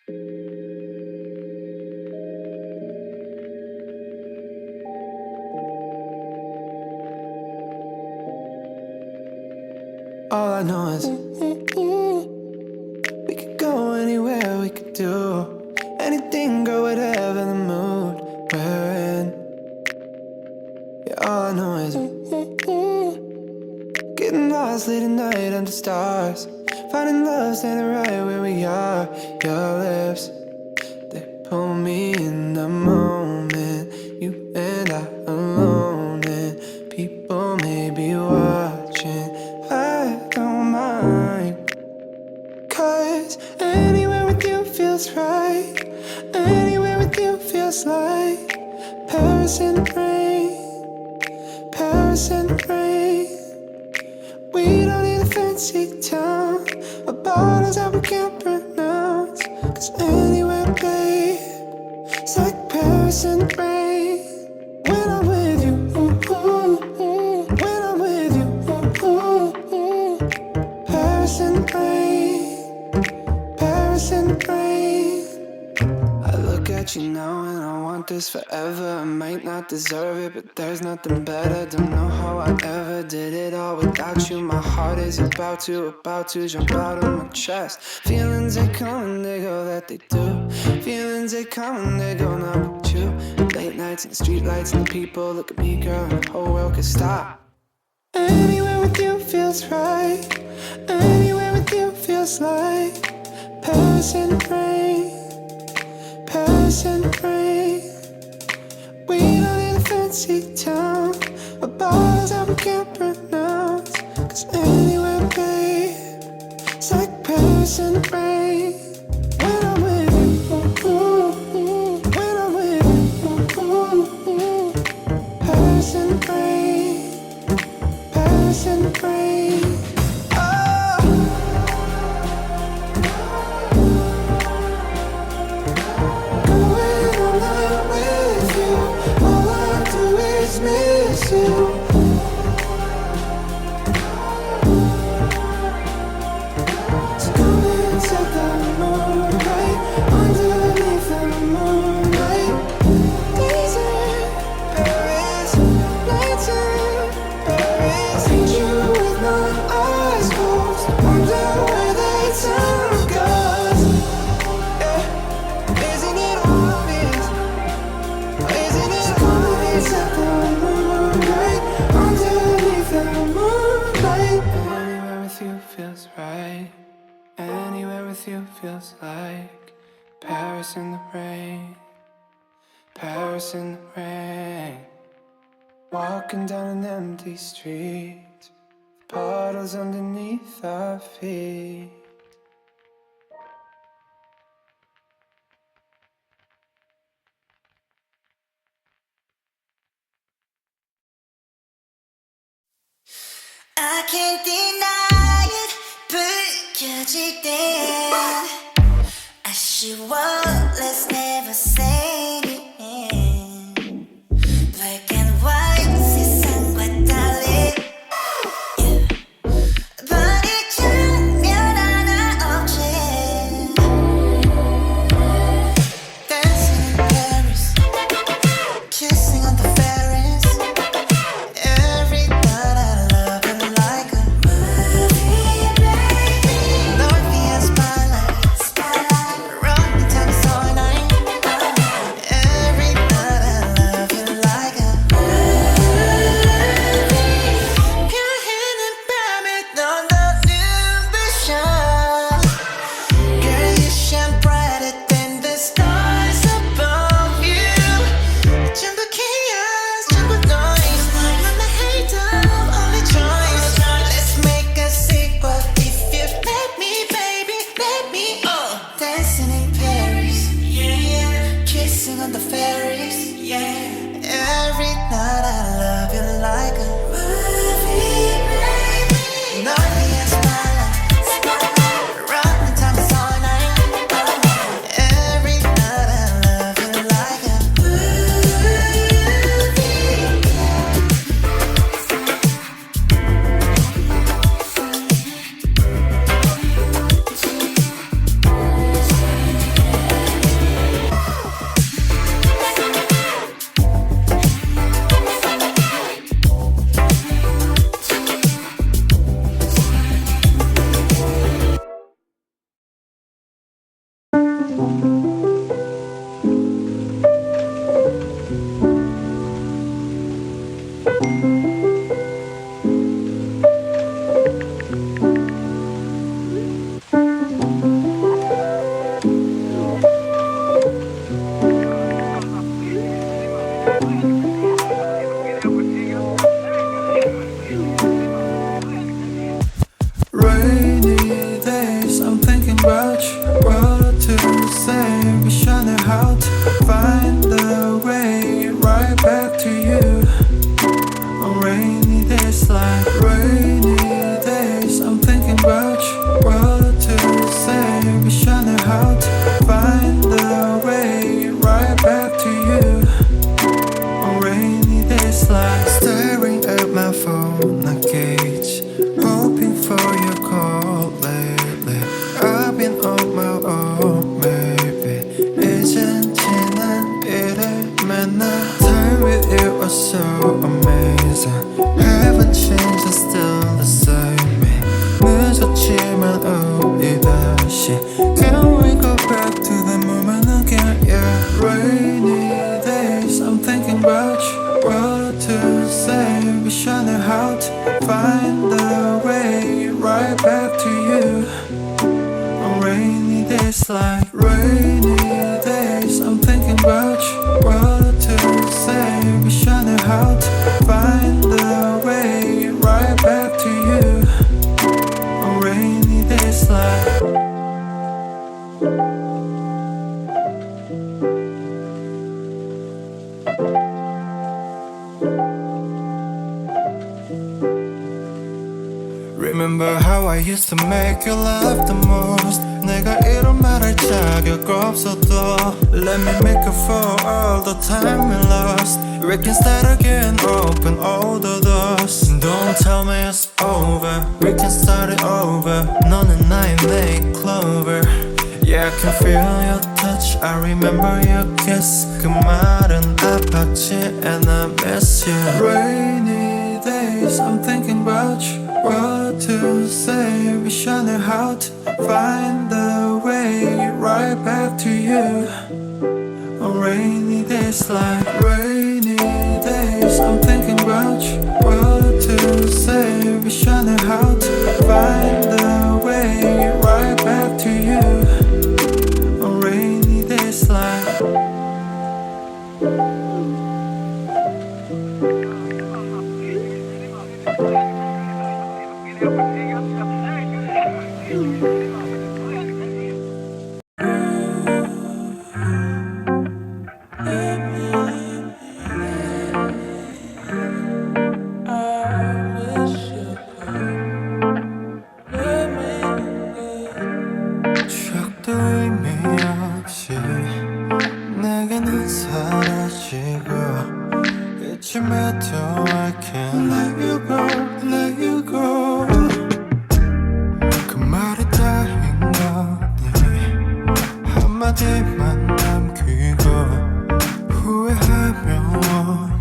All I know is we could go anywhere, we could do anything, girl, whatever the mood we're in. Yeah, all I know is getting lost late at night under stars, finding love standing right where we are. Your lips, they pull me in the moment, you and I alone, and people may be watching. I don't mind, 'cause anywhere with you feels right. Anywhere with you feels like Paris in the rain, Paris in the rain. We don't need a fancy town or bottles that we can't pronounce, 'cause anywhere, babe, it's like Paris in the rain. When I'm with you, when I'm with you, Paris in the rain, Paris in the rain. I look at you now and I want this forever. I might not deserve it, but there's nothing better. Don't know how I ever did it all without you. My heart is about to jump out of my chest. Feelings, they come and they go, that they do. Feelings, they come and they go, not with you. Late nights and the street lights and the people. Look at me, girl, and the whole world could stop. Anywhere with you feels right. Anywhere with you feels like Paris in the rain, Paris in the rain. We don't need a fancy town or bottles that we can't pronounce, 'cause anywhere, babe, it's like Paris in the rain. When I'm with you, when I'm with you, Paris in the rain, Paris in the rain. Miss you. So come and set the moonlight underneath the moonlight. Days in Paris, nights in Paris. Paint you with my eyes closed, wonder where they turn goes. Yeah, isn't it obvious? Isn't it obvious? Set the moonlight underneath the moonlight. Anywhere with you feels right. Anywhere with you feels like Paris in the rain, Paris in the rain. Walking down an empty street, puddles underneath our feet. I can't deny it. 불 켜질 때 아쉬워. Let's never say it. Black and white 세상과 달리. Yeah. 버릴 장면 하나 없지. Dancing in Paris, kissing on the Ferris. Every night I love it like a movie, baby. North Via spotlight, rolling times all night. Rainy days, I'm thinking about you. What to say, wish I knew how to find the way right back to you. On rainy days like rainy days, I'm thinking about you. What to say, wish I knew how to find the way right back to you. On rainy days like staring at my phone, I gauge, hoping for your call lately. I've been on my own, maybe 이젠 지난 일에 맨날 time with you was so amazing. Haven't changed, I'm still the same me. 늦었지만 우리 다시 Can we go back to the moment again? Yeah, rainy days, I'm thinking about you. What to say, wish I knew how to find the way right back to you. On rainy days like rainy days, I'm thinking about you. What to say, wish I knew how to find the way right back to you. On rainy days like Remember how I used to make you laugh the most. 내가 이런 말할 자격 없어도 Let me make up for all the time we lost. We can start again, open all the doors. Don't tell me it's over, we can start it over. 너는 나의 late clover. Yeah, I can feel your touch, I remember your kiss. 그 말은 아팠지 and I miss you. Rainy days, I'm thinking about you. What to say, wish I knew how to find the way right back to you. On rainy days like rainy days, I'm thinking about you. What to say, wish I knew how to find the way right back to you. On rainy days like 추억도 의미 없이 내게는 사라지고 이쯤에도 I can't let you go, let you go. 그 말이 다인 거니 한마디만 남기고 후회하며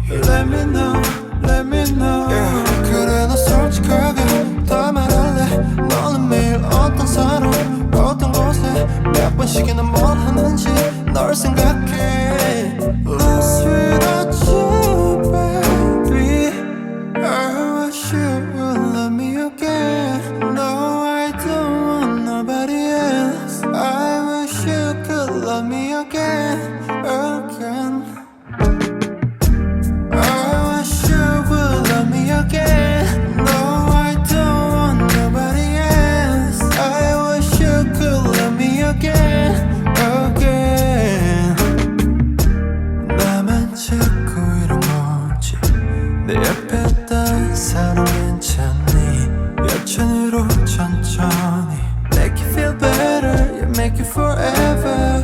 Let me know, let me know. Yeah. 그래 나 솔직하게 다 말할래. 너는 매일 어떤 사람 어떤 곳에 몇 번씩이나 뭘 하는지 널 생각해. Lost without you, baby. I wish you would love me again. No, I don't want nobody else. I wish you could love me again, again. I wish you would love me again. No, I don't want nobody else. I wish you could love me again, again. 나만 자꾸 이런 거지. 내 옆에 있던 사람 괜찮니? 여천으로 천천히 Make you feel better, you make it forever.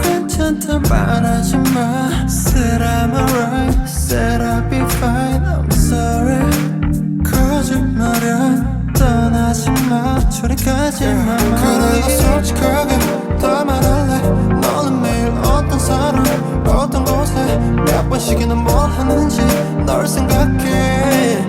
괜찮다 말하지 마. Said I'm alright, said I'll be fine, I'm sorry. 거짓말은 떠나지 마, 저리까지 마. 그래 나 솔직하게 다 말할래. 너는 매일 어떤 사람 어떤 곳에 몇 번씩이나 뭘 하는지 널 생각해.